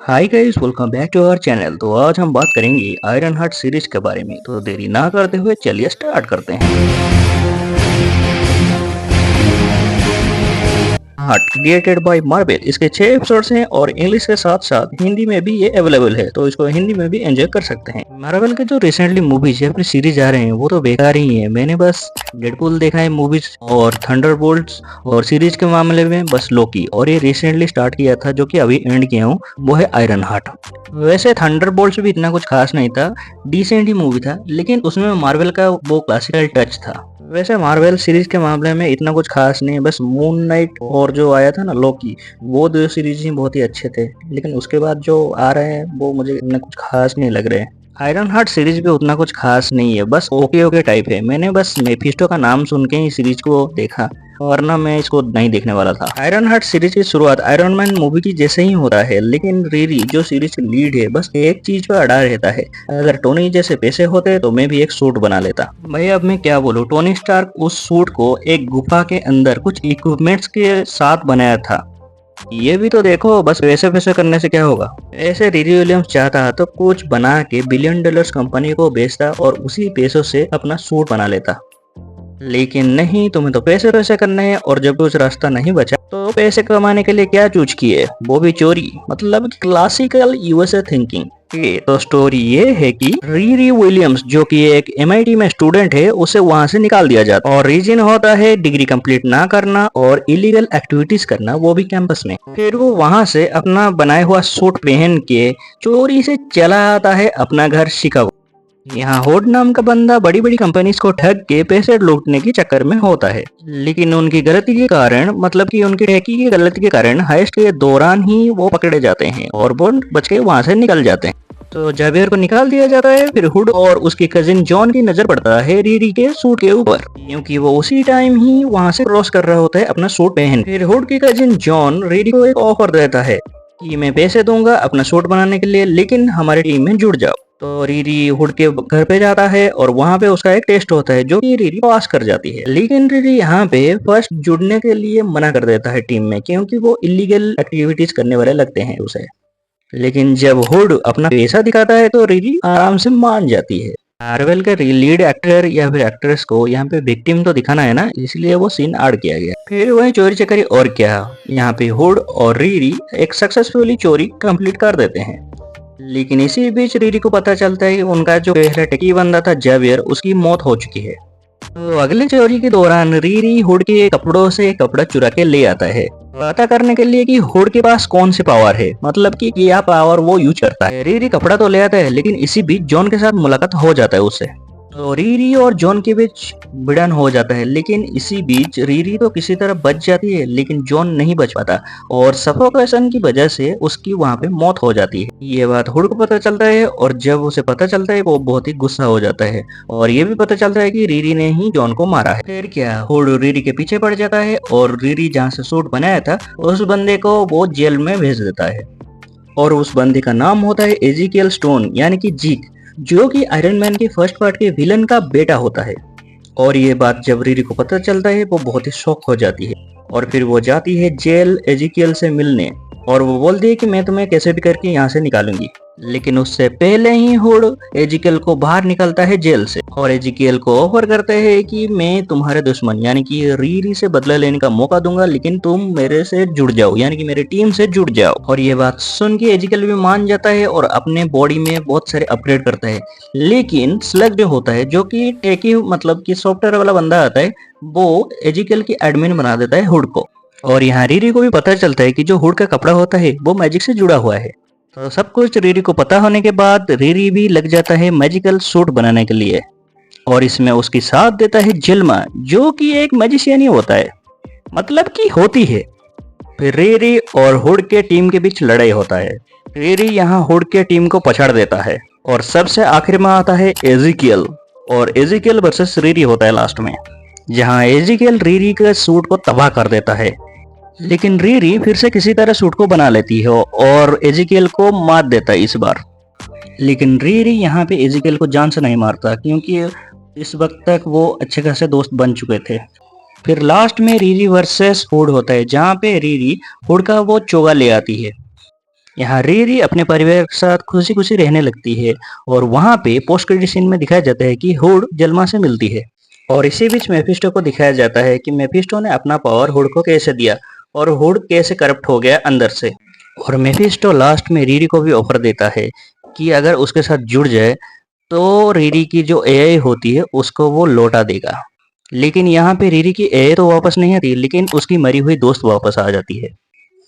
Hi guys, welcome back to our channel. तो आज हम बात करेंगे आयरन हार्ट सीरीज के बारे में। तो देरी ना करते हुए चलिए स्टार्ट करते हैं। हार्ट क्रिएटेड बाय मार्वल, इसके 6 एपिसोड्स हैं और इंग्लिश के साथ साथ हिंदी में भी ये अवेलेबल है, तो इसको हिंदी में भी एंजॉय कर सकते हैं। मार्वल के जो रिसेंटली मूवीज या फिर सीरीज आ रहे हैं वो तो बेकार ही है। मैंने बस डेडपूल देखा है मूवीज और थंडरबोल्ट्स, और सीरीज के मामले में बस लोकी, और ये रिसेंटली स्टार्ट किया था जो कि अभी एंड किया हूँ, वो है आयरन हार्ट। वैसे थंडरबोल्ट्स भी इतना कुछ खास नहीं था, डिसेंट ही मूवी था, लेकिन उसमें मार्वल का वो क्लासिकल टच था। वैसे मार्वल सीरीज के मामले में इतना कुछ खास नहीं है, बस मून नाइट और जो आया था ना लोकी, वो दो सीरीज ही बहुत ही अच्छे थे, लेकिन उसके बाद जो आ रहे हैं वो मुझे इतना कुछ खास नहीं लग रहे हैं। आयरन हार्ट सीरीज भी उतना कुछ खास नहीं है, बस ओके ओके टाइप है। मैंने बस मेफिस्टो का नाम सुन के ही सीरीज को देखा, वरना मैं इसको नहीं देखने वाला था। आयरन हार्ट सीरीज की शुरुआत आयरन मैन मूवी की जैसे ही होता है, लेकिन रीरी जो सीरीज की लीड है बस एक चीज पर अड़ा रहता है। अगर टोनी जैसे पैसे होते तो मैं भी एक सूट बना लेता। भाई अब मैं क्या बोलूं, टोनी स्टार्क उस सूट को एक गुफा के अंदर कुछ इक्विपमेंट्स के साथ बनाया था। ये भी तो देखो, बस वैसे वैसे करने से क्या होगा। ऐसे रीरी विलियम्स चाहता तो कुछ बना के बिलियन डॉलर्स कंपनी को बेचता और उसी पैसों से अपना सूट बना लेता, लेकिन नहीं, तुम्हें तो पैसे पैसे करने हैं, और जब कुछ रास्ता नहीं बचा तो पैसे कमाने के लिए क्या चूज किए, वो भी चोरी। मतलब क्लासिकल यूएसए थिंकिंग। तो स्टोरी ये है कि रीरी विलियम्स जो कि एक एमआईटी में स्टूडेंट है, उसे वहां से निकाल दिया जाता और रीजन होता है डिग्री कंप्लीट ना करना और इलीगल एक्टिविटीज करना, वो भी कैंपस में। फिर वो वहां से अपना बनाया हुआ सूट पहन के चोरी से चला आता है अपना घर शिकागो। यहाँ होड नाम का बंदा बड़ी बड़ी कंपनीज को ठग के पैसे लूटने के चक्कर में होता है, लेकिन उनकी गलती के कारण, मतलब कि उनकी ठेकी की गलती के कारण हाइस्ट के दौरान ही वो पकड़े जाते हैं और वो बच के वहां से निकल जाते हैं। तो जावियर को निकाल दिया जाता है। फिर हुड और उसके कजिन जॉन की नजर पड़ता है रीरी के सूट के ऊपर, क्योंकि वो उसी टाइम ही वहां से क्रॉस कर रहा होता है अपना सूट पहन। फिर हुड के कजिन जॉन रीरी को एक ऑफर देता है कि मैं पैसे दूंगा अपना सूट बनाने के लिए, लेकिन हमारी टीम में जुड़ जाओ। तो रीरी हुड के घर पे जाता है और वहाँ पे उसका एक टेस्ट होता है जो कि रीरी पास कर जाती है, लेकिन रीरी यहाँ पे फर्स्ट जुड़ने के लिए मना कर देता है टीम में, क्योंकि वो इलीगल एक्टिविटीज करने वाले लगते हैं उसे। लेकिन जब हुड अपना पैसा दिखाता है तो रीरी आराम से मान जाती है। मार्वल के लीड एक्टर या फिर एक्ट्रेस को यहाँ पे विक्टिम तो दिखाना है ना, इसलिए वो सीन ऐड किया गया। फिर वही चोरी चकारी, और क्या, यहाँ पे हुड और रीरी एक सक्सेसफुली चोरी कंप्लीट कर देते हैं। लेकिन इसी बीच रीरी को पता चलता है कि उनका जो पहला टेकी बंदा था जावियर, उसकी मौत हो चुकी है। तो अगले चोरी के दौरान रीरी हुड के कपड़ों से कपड़ा चुरा के ले आता है, पता करने के लिए कि हुड के पास कौन सी पावर है, मतलब कि क्या पावर वो यूज करता है। रीरी कपड़ा तो ले आता है, लेकिन इसी बीच जॉन के साथ मुलाकात हो जाता है उससे। तो रीरी और जॉन के बीच भिड़न हो जाता है, लेकिन इसी बीच रीरी तो किसी तरह बच जाती है, लेकिन जॉन नहीं बच पाता और सफोकेशन की वजह से उसकी वहां पे मौत हो जाती है। ये बात हुड को पता चलता है, और जब उसे पता चलता है वो बहुत ही गुस्सा हो जाता है, और ये भी पता चलता है कि रीरी ने ही जॉन को मारा है। फिर क्या, हुड रीरी के पीछे पड़ जाता है और रीरी जहाँ से सूट बनाया था उस बंदे को वो जेल में भेज देता है, और उस बंदे का नाम होता है एजिकियल स्टोन, यानी कि जीक, जो कि आयरन मैन के फर्स्ट पार्ट के विलन का बेटा होता है। और ये बात जब रीरी को पता चलता है वो बहुत ही शॉक हो जाती है, और फिर वो जाती है जेल एजिकियल से मिलने, और वो बोलती है कि मैं तुम्हें कैसे भी करके यहाँ से निकालूंगी। लेकिन उससे पहले ही हुड एजिकियल को बाहर निकलता है जेल से, और एजिकियल को ऑफर करते हैं कि मैं तुम्हारे दुश्मन यानी कि रीरी से बदला लेने का मौका दूंगा, लेकिन तुम मेरे से जुड़ जाओ, यानी कि मेरे टीम से जुड़ जाओ। और ये बात सुन के एजिकियल भी मान जाता है और अपने बॉडी में बहुत सारे अपग्रेड करता है। लेकिन स्लग जो होता है, जो कि टेकी मतलब कि सॉफ्टवेयर वाला बंदा आता है, वो एजिकियल की एडमिन बना देता है हुड को। और यहाँ रीरी को भी पता चलता है कि जो हुड का कपड़ा होता है वो मैजिक से जुड़ा हुआ है। तो सब कुछ रीरी को पता होने के बाद रीरी भी लग जाता है मैजिकल सूट बनाने के लिए, और इसमें उसकी साथ देता है जिल्मा, जो कि एक मैजिशियन ही होता है, मतलब कि होती है। फिर रीरी और हुड के टीम के बीच लड़ाई होता है। रीरी यहाँ हुड के टीम को पछाड़ देता है, और सबसे आखिर में आता है एजिकियल, और एजिकियल वर्सेस रीरी होता है लास्ट में, जहाँ एजिकियल रीरी के सूट को तबाह कर देता है। लेकिन रीरी फिर से किसी तरह सूट को बना लेती है और एजिकियल को मार देता है इस बार। लेकिन रीरी यहाँ पे एजिकियल को जान से नहीं मारता, क्योंकि इस वक्त तक वो अच्छे खासे दोस्त बन चुके थे। फिर लास्ट में रीरी वर्सेस हुड होता है, जहाँ पे रीरी हुड का वो चोगा ले आती है, यहाँ रीरी अपने परिवार के साथ खुशी खुशी रहने लगती है और वहाँ पे पोस्ट क्रेडिट सीन में दिखाया जाता है कि हुड जल्मा से मिलती है और इसी बीच मेफिस्टो को दिखाया जाता है कि मेफिस्टो ने अपना पावर हुड को कैसे दिया और हुड कैसे करप्ट हो गया अंदर से। और मेफिस्टो लास्ट में रीरी को भी ऑफर देता है कि अगर उसके साथ जुड़ जाए तो रीरी की जो एआई होती है उसको वो लौटा देगा। लेकिन यहाँ पे रीरी की एआई तो वापस नहीं आती, लेकिन उसकी मरी हुई दोस्त वापस आ जाती है।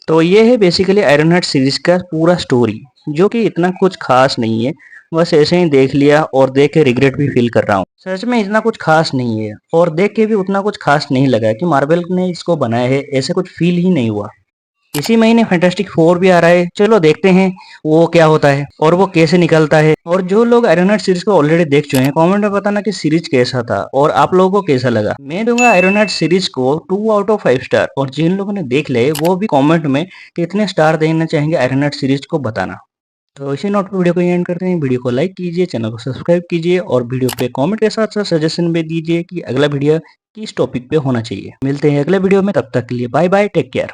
तो ये है बेसिकली आयरन हार्ट सीरीज का पूरा स्टोरी, जो कि इतना कुछ खास नहीं है। बस ऐसे ही देख लिया और देख के रिग्रेट भी फील कर रहा हूँ। सच में इतना कुछ खास नहीं है और देख के भी उतना कुछ खास नहीं लगा कि मार्वल ने इसको बनाया है, ऐसे कुछ फील ही नहीं हुआ। इसी महीने फैंटास्टिक फोर भी आ रहा है, चलो देखते हैं वो क्या होता है और वो कैसे निकलता है। और जो लोग आयरन हार्ट सीरीज को ऑलरेडी देख चुके हैं कमेंट में बताना कि सीरीज कैसा था और आप लोगों को कैसा लगा। मैं दूंगा आयरन हार्ट सीरीज को 2 आउट ऑफ 5 स्टार और जिन लोगों ने देख ले वो भी कमेंट में कितने स्टार देना चाहेंगे आयरन हार्ट सीरीज को बताना। तो इसी नोट पर वीडियो को एंड करते हैं। वीडियो को लाइक कीजिए, चैनल को सब्सक्राइब कीजिए और वीडियो पे कमेंट के साथ साथ सजेशन भी दीजिए कि अगला वीडियो किस टॉपिक पे होना चाहिए। मिलते हैं अगले वीडियो में, तब तक के लिए बाय बाय, टेक केयर।